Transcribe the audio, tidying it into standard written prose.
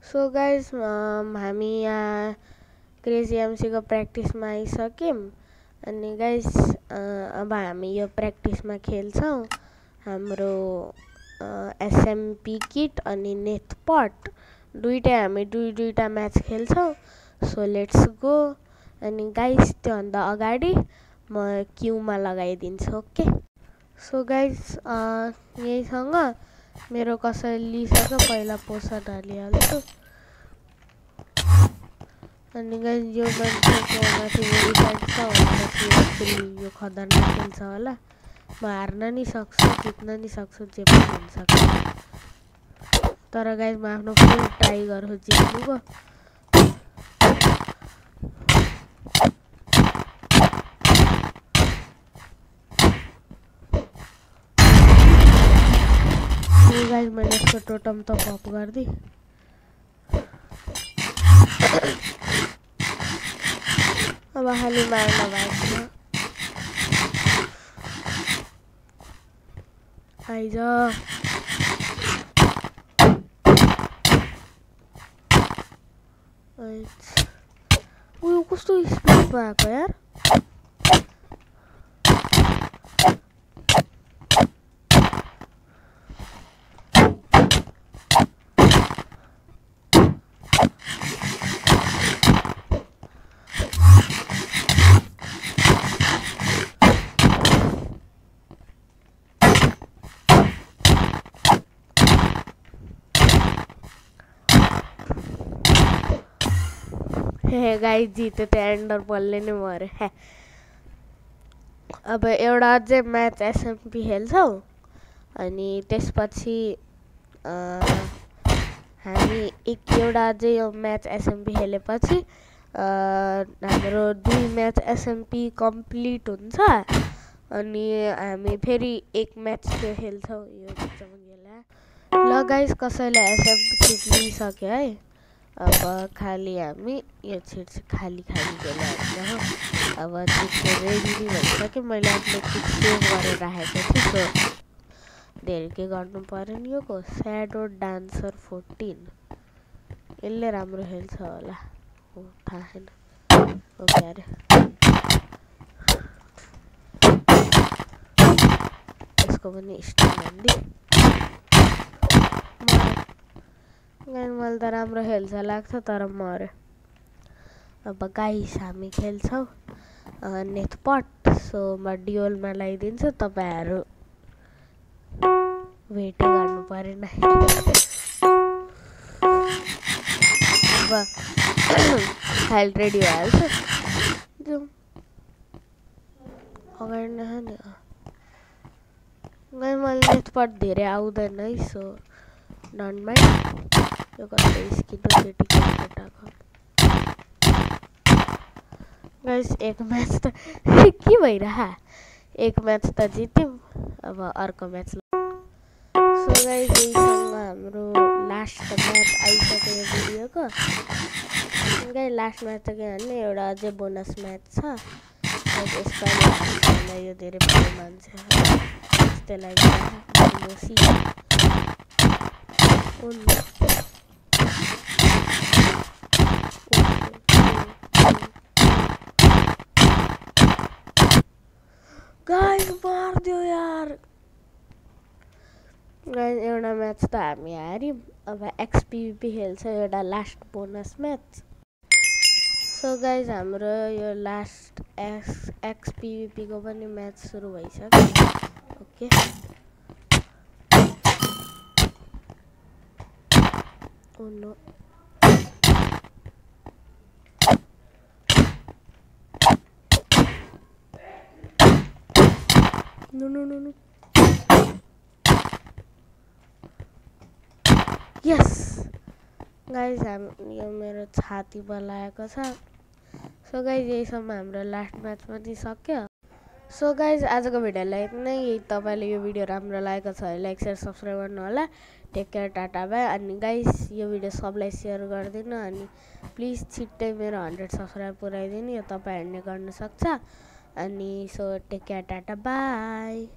So guys हामी यहाँ crazy एमसीको प्र्याक्टिसमा आइसक्यौँ। अनि गाइज अब हामी यो प्र्याक्टिसमा खेल्छौँ हाम्रो एसएमपी किट अनि नेथपट दुईटै हामी दुईटा म्याच खेल्छौँ। So let's go. अनि गाइज त्योभन्दा अगाडि म क्युमा लगाइदिन्छु। ओके सो गाइज यहीसँग मेरो कसैले लिइसक्यो पहिला पोसन हालिहाल्छु। अनि गाइज यो मान्छेको माथि भेरिफाइड छ भनेपछि यो खतरनाक खेल्छ होला। म हार्न नि सक्छु जित्न नि सक्छु जे पनि हुन सक्छ। तर गाइज म आफ्नो फुल ट्राई गर्छु जित्नुको। गाइज मैले यसको टोटम त पप गरिदिएँ। अब खालि मार्न भएको छ। आइज उयो कस्तो स्पिडमा आएको यार। गाइज जित्यो त्यो एन्डरपलले नै मऱ्यो। अब एउटा अझै म्याच एसएमपी खेल्छौँ अनि त्यसपछि हामी एउटा अझै यो म्याच एसएमपी खेलेपछि हाम्रो 2 म्याच एसएमपी कम्प्लिट हुन्छ। अनि हामी फेरि एक म्याच त्यो खेल्छौँ। यो ल गाइज कसैले एसएमपी लिइसक्यो है। अब खालि हामी यो छिट खाली खेल्नु। अब त्यो रेडी भइसक्यो। मैले आफ्नो किट सेभ गरेर राखेको थिएँ। सो धेरै के गर्नु पर्यो नि। यो को स्याडो डान्सर 14 यसले राम्रो खेल्छ होला। हो थाहा छैन। ओके अरे यसको पनि स्टाइल हान्दी। मैले त राम्रो खेल्छ लाग्छ तर मऱ्यो। अब गाइस हामी खेल्छौँ नेथपट। सो म डिओलमा लगाइदिन्छु। तपाईँहरू वेटै गर्नु परेन। अब फाइल रेडी भइहाल्छ। जाउँ अगाडि नै नि। मैले नेथपट धेरै आउँदैन है। So don't mind. यो कतै स्किन सेटिङ केटाको गाइस एक म्याच त के भइरहा। एक म्याच त जित्यौँ। अब अर्को म्याच। सो गाइस यहीसँग हाम्रो लास्ट म्याच आइसक्यो यो भिडियोको। गाइस लास्ट म्याच त के भन्ने एउटा अझै बोनस म्याच छ। यसपालि यो धेरै प्रो मान्छे त्यस्तै लागि गाइस मारिदियो यार। गाइस एउटा म्याच त हामी हार्यौँ। अब एक्सपीवीपी खेल्छ एउटा last bonus match. So guys हाम्रो यो लास्ट एक्सपीवीपी को पनि म्याच सुरु भइसक्यो। Okay oh no no no no no yes guys यो मेरो छाती बलाएको छ। सो गाइस यहीसम्म हाम्रो लास्ट म्याच पनि सक्यो। सो गाइस आजको भिडियोलाई यति नै। तपाईँले यो भिडियो राम्रो लागेको छ भने लाइक सेयर सब्सक्राइब गर्नु होला। Take care tata bye. अनि गाइस यो भिडियो सबलाई सेयर गरिदिनु। अनि प्लिज छिट्टै मेरो 100 सब्सक्राइब पुऱ्याइदिनु। यो तपाईँहरूले गर्न सक्छ। अनि so take care tata by.